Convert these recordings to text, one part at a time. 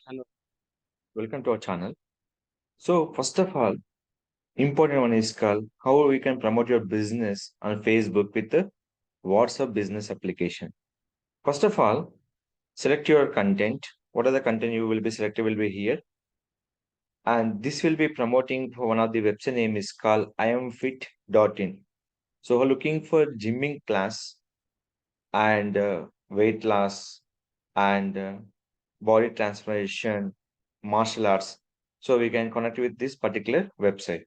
Hello, welcome to our channel. So, first of all, important one is called how we can promote your business on Facebook with the WhatsApp business application. First of all, select your content. What are the content you will be selected will be here, and this will be promoting for one of the website name is called iamfit.in. So, we're looking for gymming class and weight loss and body transformation, martial arts. So we can connect with this particular website.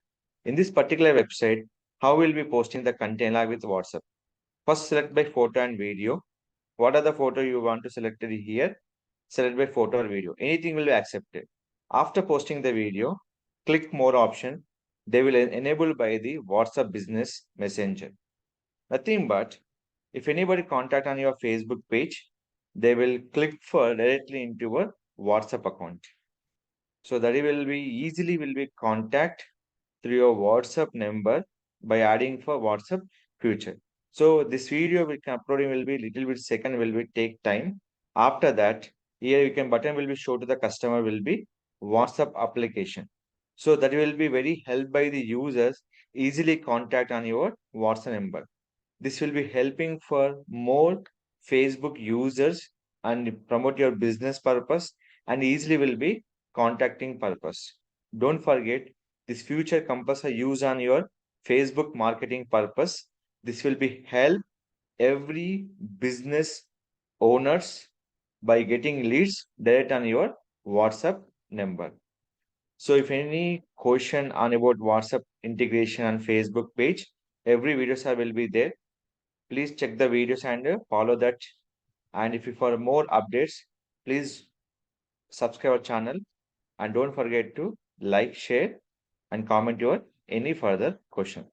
In this particular website, how we'll be posting the content like with WhatsApp. First, select by photo and video. What are the photo you want to select it here? Select by photo or video. Anything will be accepted. After posting the video, click more option. They will enable by the WhatsApp Business Messenger. Nothing but if anybody contact on your Facebook page, they will click for directly into your WhatsApp account. So that it will be easily will be contact through your WhatsApp number by adding for WhatsApp future. So this video will uploading will be little bit second will be take time. After that, here you can button will be show to the customer will be WhatsApp application. So that will be very helped by the users easily contact on your WhatsApp number. This will be helping for more Facebook users and promote your business purpose and easily will be contacting purpose. Don't forget this future compass are use on your Facebook marketing purpose. This will be help every business owners by getting leads direct on your WhatsApp number. So if any question on about WhatsApp integration on Facebook page, every videos will be there. Please check the videos and follow that. And if you for more updates, please subscribe our channel and don't forget to like, share, and comment your any further question.